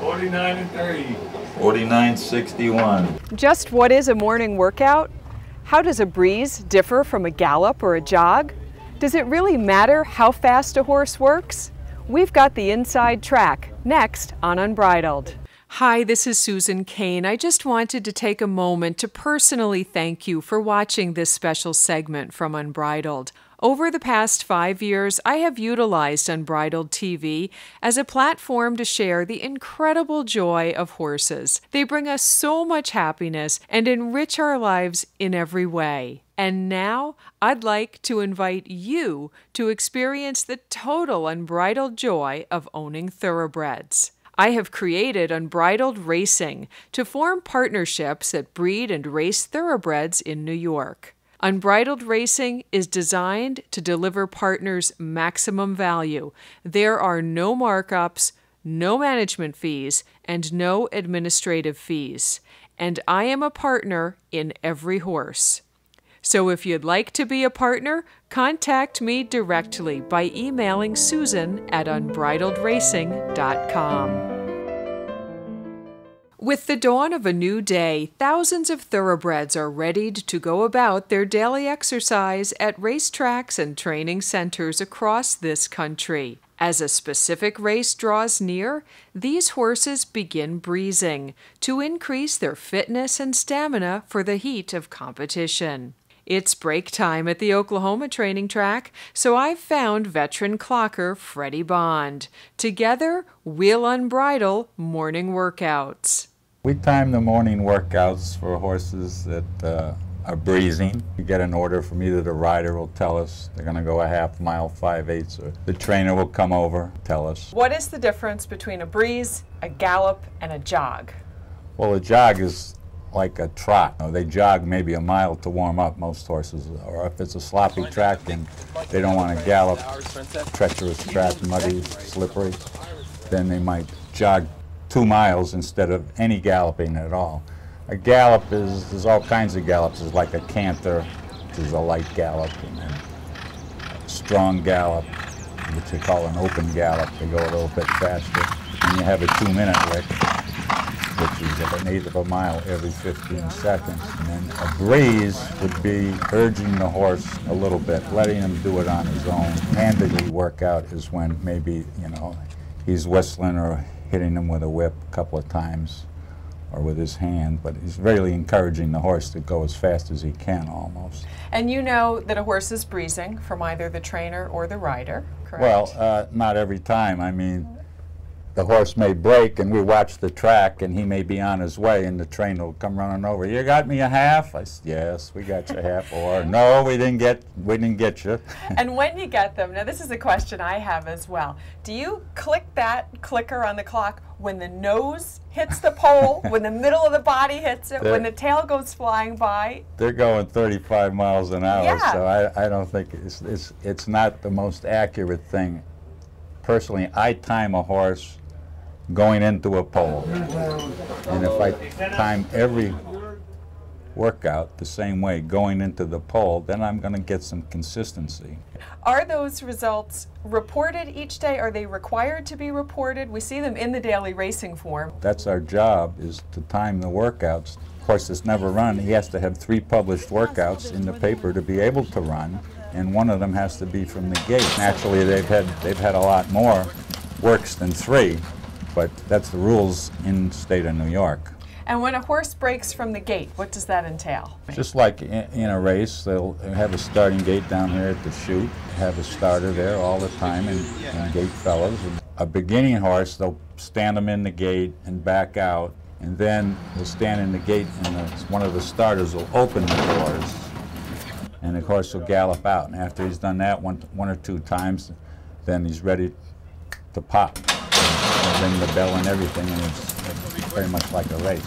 49 and 30. 49.61. Just what is a morning workout? How does a breeze differ from a gallop or a jog? Does it really matter how fast a horse works? We've got the inside track next on Unbridled. Hi, this is Susan Kayne. I just wanted to take a moment to personally thank you for watching this special segment from Unbridled. Over the past 5 years, I have utilized Unbridled TV as a platform to share the incredible joy of horses. They bring us so much happiness and enrich our lives in every way. And now, I'd like to invite you to experience the total unbridled joy of owning thoroughbreds. I have created Unbridled Racing to form partnerships that breed and race thoroughbreds in New York. Unbridled Racing is designed to deliver partners maximum value. There are no markups, no management fees, and no administrative fees. And I am a partner in every horse. So if you'd like to be a partner, contact me directly by emailing Susan at unbridledracing.com. With the dawn of a new day, thousands of thoroughbreds are readied to go about their daily exercise at racetracks and training centers across this country. As a specific race draws near, these horses begin breezing to increase their fitness and stamina for the heat of competition. It's break time at the Oklahoma training track, so I've found veteran clocker Freddy Bond. Together, we'll unbridle morning workouts. We time the morning workouts for horses that are breezing. We get an order from either the rider will tell us they're going to go a half mile, 5/8, or the trainer will come over, tell us. What is the difference between a breeze, a gallop, and a jog? Well, a jog is like a trot. They jog maybe a mile to warm up, most horses, or if it's a sloppy track and they don't want to gallop, treacherous track, muddy, slippery, then they might jog 2 miles instead of any galloping at all. A gallop there's all kinds of gallops. There's like a canter, which is a light gallop, and then a strong gallop, which they call an open gallop. They go a little bit faster. And you have a 2-minute lick, which is an 1/8 of a mile every 15 seconds. And then a breeze would be urging the horse a little bit, letting him do it on his own. Handedly workout is when maybe, he's whistling or hitting him with a whip a couple of times or with his hand, but he's really encouraging the horse to go as fast as he can almost. And you know that a horse is breezing from either the trainer or the rider, correct? Well, not every time. I mean, the horse may break and we watch the track and he may be on his way and the trainer will come running over. You got me a half? I said, yes, we got you a half. Or no, we didn't get you. And when you get them, now this is a question I have as well. Do you click that clicker on the clock when the nose hits the pole, when the middle of the body hits it, when the tail goes flying by? They're going 35 miles an hour, yeah. So I don't think it's not the most accurate thing. Personally, I time a horse going into a pole. And if I time every workout the same way, going into the pole, then I'm going to get some consistency. Are those results reported each day? Are they required to be reported? We see them in the daily racing form. That's our job, is to time the workouts. Horse that's never run, he has to have 3 published workouts in the paper to be able to run, and one of them has to be from the gate. Naturally, they've had a lot more works than 3. But that's the rules in the state of New York. And when a horse breaks from the gate, what does that entail? Just like in a race, they'll have a starting gate down here at the chute, have a starter there all the time, and gate fellows. A beginning horse, they'll stand them in the gate and back out, and then they'll stand in the gate and one of the starters will open the doors, and the horse will gallop out. And after he's done that one or 2 times, then he's ready to pop. Ring the bell and everything, and it's very much like a race.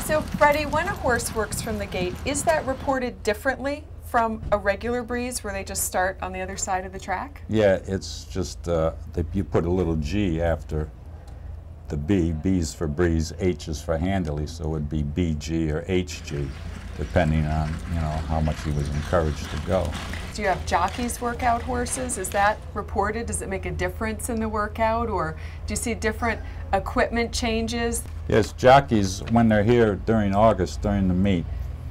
So, Freddie, when a horse works from the gate, is that reported differently from a regular breeze where they just start on the other side of the track? Yeah, it's just that you put a little G after the B. B is for breeze, H is for handily, so it would be BG or HG, depending on, you know, how much he was encouraged to go. Do you have jockeys work out horses? Is that reported? Does it make a difference in the workout, or do you see different equipment changes? Yes, jockeys, when they're here during August, during the meet,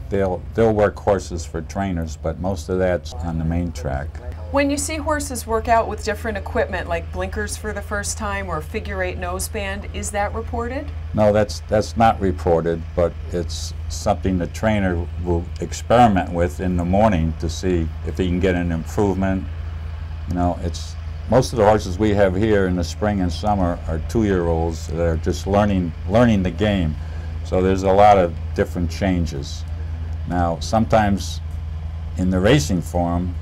they'll work horses for trainers, but most of that's on the main track. When you see horses work out with different equipment, like blinkers for the first time or figure-8 noseband, is that reported? No, that's not reported, but it's something the trainer will experiment with in the morning to see if he can get an improvement. You know, it's most of the horses we have here in the spring and summer are 2-year-olds that are just learning the game. So there's a lot of different changes. Now, sometimes in the racing forum,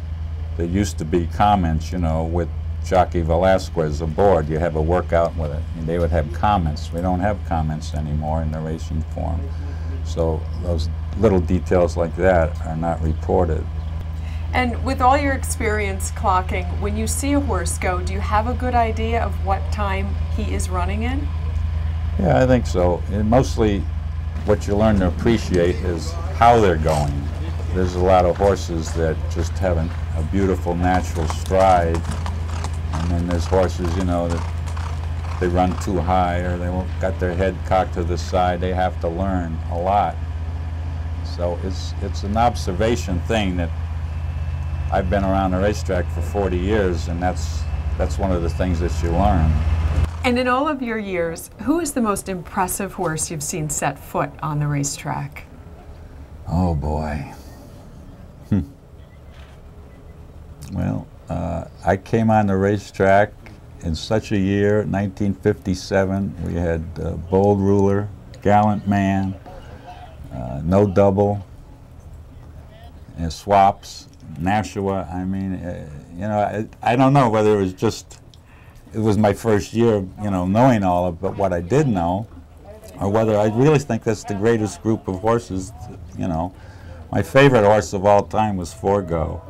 there used to be comments, you know, with Jockey Velasquez aboard. You have a workout with it, and they would have comments. We don't have comments anymore in the racing forum. So those little details like that are not reported. And with all your experience clocking, when you see a horse go, do you have a good idea of what time he is running in? Yeah, I think so. And mostly what you learn to appreciate is how they're going. There's a lot of horses that just have a beautiful natural stride, and then there's horses, you know, that they run too high or they got their head cocked to the side. They have to learn a lot. So it's an observation thing that I've been around the racetrack for 40 years, and that's one of the things that you learn. And in all of your years, who is the most impressive horse you've seen set foot on the racetrack? Oh boy. Well, I came on the racetrack in such a year, 1957. We had Bold Ruler, Gallant Man, No Double, and Swaps, Nashua. I mean, you know, I don't know whether it was just, it was my first year, you know, knowing all of but what I did know, or whether I really think that's the greatest group of horses, you know. My favorite horse of all time was Forgo.